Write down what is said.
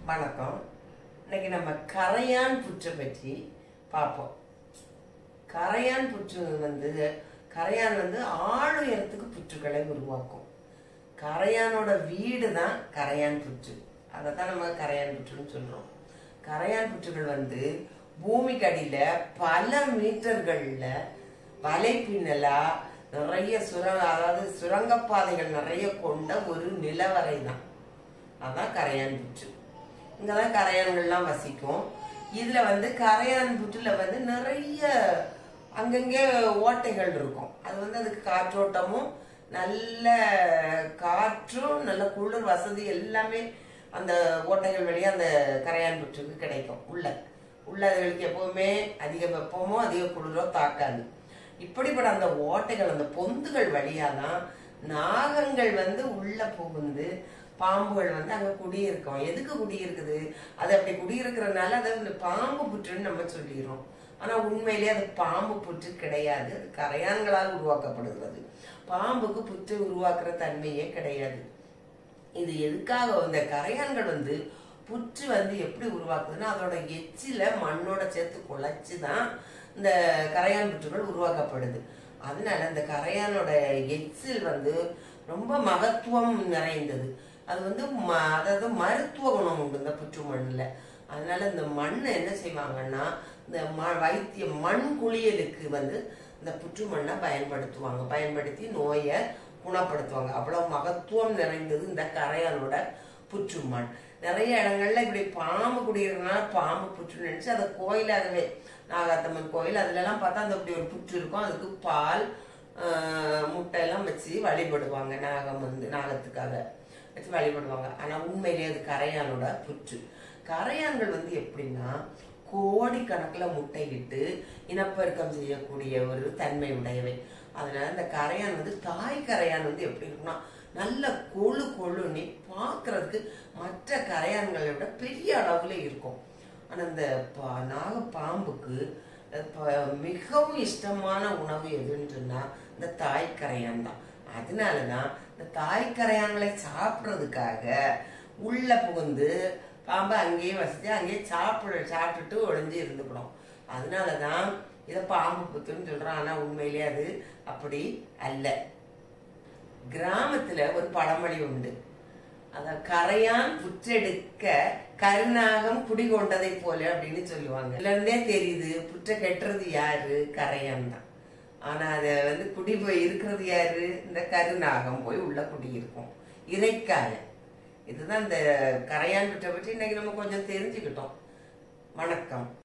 வணக்கம். இன்னைக்கு நம்ம கரையான் புற்றை பற்றி பார்ப்போம். கரையான் புற்று கரையான் ஆளுயரத்துக்கு புற்றுகளை உருவாக்கும். கரையானோட வீடு தான் கரையான் புற்று. அதை தான் நம்ம கரையான் புற்றுன்னு சொல்றோம். கரையான் புற்றுகள் பூமிக்கு அடியில பல மீட்டர்கள்ல வலைப்பின்னலா நிறைய சுரங்கப்பாதைகள் நிறைய கொண்ட ஒரு நிலவரை தான். அதான் கரையான் புற்று. இங்கதான் கரையான்கள்லாம் வசிக்கும். இதுல கரையான் புற்றுல நிறைய அங்கங்கே ஓட்டைகள் இருக்கும். அது அதுக்கு காற்றோட்டமும் நல்ல காற்றும் நல்ல குளிர் வசதி எல்லாமே அந்த ஓட்டைகள் வழியா அந்த கரையான் புற்றுக்கு கிடைக்கும். உள்ளதுகளுக்கு எப்பவுமே அதிக வெப்பமோ அதிக குளிரோ தாக்காது. இப்படிப்பட்ட அந்த ஓட்டைகள் அந்த பொந்துகள் வழியாதான் நாகங்கள் உள்ள புகுந்து பாம்புகள் அங்க குடியிருக்கும். எதுக்கு குடியிருக்குது? அது அப்படி குடியிருக்கிறதுனால அதை பாம்பு புற்றுன்னு நம்ம சொல்லிடுறோம். ஆனா உண்மையிலேயே அது பாம்பு புற்று கிடையாது. அது கரையான்களால் உருவாக்கப்படுகிறது. பாம்புக்கு புற்று உருவாக்குற தன்மையே கிடையாது. இது எதுக்காக இந்த கரையான்கள் புற்று எப்படி உருவாக்குதுன்னா அதோட எச்சில மண்ணோட சேர்த்து குழைச்சுதான் இந்த கரையான் புற்றுகள் உருவாக்கப்படுது. அதனால இந்த கரையானோட எச்சில் ரொம்ப மகத்துவம் நிறைந்தது. அது அதாவது மருத்துவ குணம் உண்டு இந்த புற்று மண்ணுல. அதனால இந்த மண்ணை என்ன செய்வாங்கன்னா இந்த வைத்திய மண் குளியலுக்கு இந்த புற்று மண்ணை பயன்படுத்தி நோயை குணப்படுத்துவாங்க. அவ்வளவு மகத்துவம் நிறைந்தது இந்த கரையானோட புற்று மண். நிறைய இடங்கள்ல இப்படி பாம்பு குடியிருக்கனால பாம்பு புற்று நினைச்சு அதை கோயிலாகவே நாகாத்தம்மன் கோயில் அதுல எல்லாம் பார்த்தா அந்த அப்படி ஒரு புற்று இருக்கும். அதுக்கு பால் முட்டை எல்லாம் வச்சு வழிபடுவாங்க. நாகத்துக்காக வச்சு வழிபடுவாங்க. ஆனா உண்மையிலேயே அது கரையானோட புற்று. கரையான்கள் எப்படின்னா கோடிக்கணக்கில் முட்டையிட்டு இனப்பெருக்கம் செய்யக்கூடிய ஒரு தன்மை உடையவை. அதனால இந்த கரையான் தாய் கரையான் எப்படி இருக்குன்னா நல்ல கொழுன்னு பார்க்கறதுக்கு மற்ற கரையான்களை விட பெரிய அளவுல இருக்கும். ஆனா இந்த நாகப்பாம்புக்கு மிகவும் இஷ்டமான உணவு எதுன்னு சொன்னா இந்த தாய் கரையான் தான். அதனாலதான் இந்த தாய் கரையான்களை சாப்பிட்றதுக்காக உள்ள புகுந்து பாம்பு அங்கேயே வசதி அங்கேயே சாப்பிட்டுட்டு ஒளிஞ்சு இருந்துக்கணும். அதனாலதான் இதை பாம்பு புத்துன்னு சொல்றோம். ஆனா உண்மையிலேயே அது அப்படி அல்ல. கிராமத்துல ஒரு பழமொழி உண்டு. அத கரையான் புற்றெடுக்க கருநாகம் குடிகொண்டதை போல அப்படின்னு சொல்லுவாங்க. இதுல இருந்தே தெரியுது புற்றை கெட்டுறது யாரு? கரையான் தான். ஆனா அத குடி போய் இருக்கிறது யாரு? இந்த கருநாகம் போய் உள்ள குடி இருக்கும் இறைக்காக. இதுதான் இந்த கரையான் புற்றை பற்றி இன்னைக்கு நம்ம கொஞ்சம் தெரிஞ்சுக்கிட்டோம். வணக்கம்.